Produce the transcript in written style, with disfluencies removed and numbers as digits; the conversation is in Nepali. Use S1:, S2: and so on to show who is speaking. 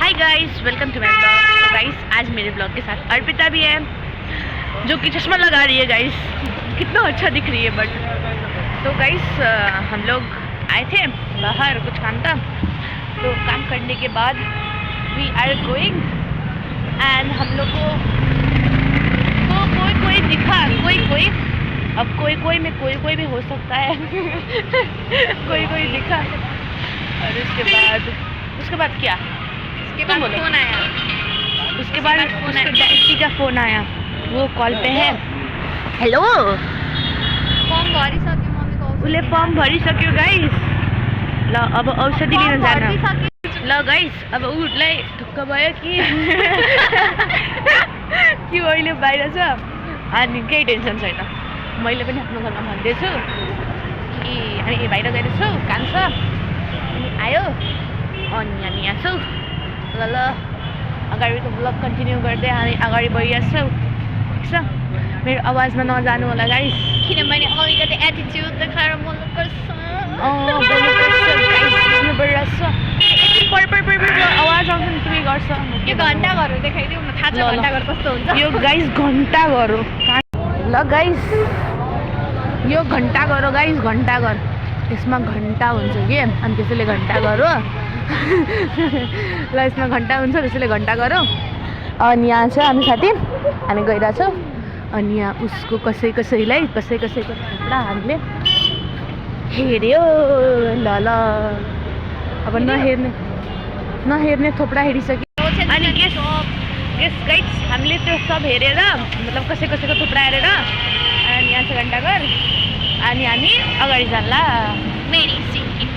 S1: Hi guys, welcome to my blog. तो गाइस आज मेरे ब्लॉग के साथ अर्पिता भी है, जो कि चश्मा लगा रही है। गाइस कितना अच्छा दिख रही है। बट तो गाइस हम लोग आए थे बाहर, कुछ काम था। तो काम करने के बाद वी आर गोइंग एंड हम लोग को कोई दिखा, कोई अब कोई में कोई भी हो सकता है। कोई दिखा और उसके बाद क्या?
S2: उसके बाद फोन आया।
S1: उसके बाद उसके डैडी का फोन आया, वो कॉल पे है। हेलो,
S2: फॉर्म भरिसक्यो मम्मीको।
S1: उसले फॉर्म भरिसक्यो गाइस। ल अब औषधि लिन जान। ल गाइस अब उसलाई ढुक्क भयो कि कि अहिले बाहिर छ अनि केही टेन्सन छैन। मैले पनि आफ्नो घरमा भन्दैछु कि हामी बाहिर गइरहेछौँ, काम छ। अनि आयो अनि हामी यहाँ छौँ। ल अगाडिको ब्लग कन्टिन्यू गर्दै हामी अगाडि बढिरहेको छौँ। ठिक छ, मेरो आवाजमा नजानु होला गाइस,
S2: किनभने अलिकति एटिट्युड देखाएर बोल्नुपर्छ।
S1: बोल्नु परिरहेछ। आवाज आउँछ नि, के गर्छ?
S2: यो घन्टाघर देखाइदिउँ न, थाहा छ घन्टाघर कस्तो हुन्छ?
S1: यो गाइस घन्टाघर हो। ल गाइस यो घन्टाघर हो गाइस, घन्टाघर। यसमा घन्टा हुन्छ कि अनि त्यसैले घन्टाघर हो। ल यसमा घन्टा हुन्छ, त्यसैले घन्टाघर हो। अनि यहाँ छ हामी साथी, हामी गइरहेछौँ। अनि यहाँ उसको कसैलाई कसैको थोप्रा हामीले हेऱ्यो। ल अब नहेर्ने थोप्रा हेरिसक्यो। अनि गेस गाइस हामीले त्यो सब हेरेर, मतलब कसैको थुप्रा हेरेर, अनि यहाँ छ घन्टाघर। अनि हामी अगाडि जान्ला।
S2: मेरी सिक्किम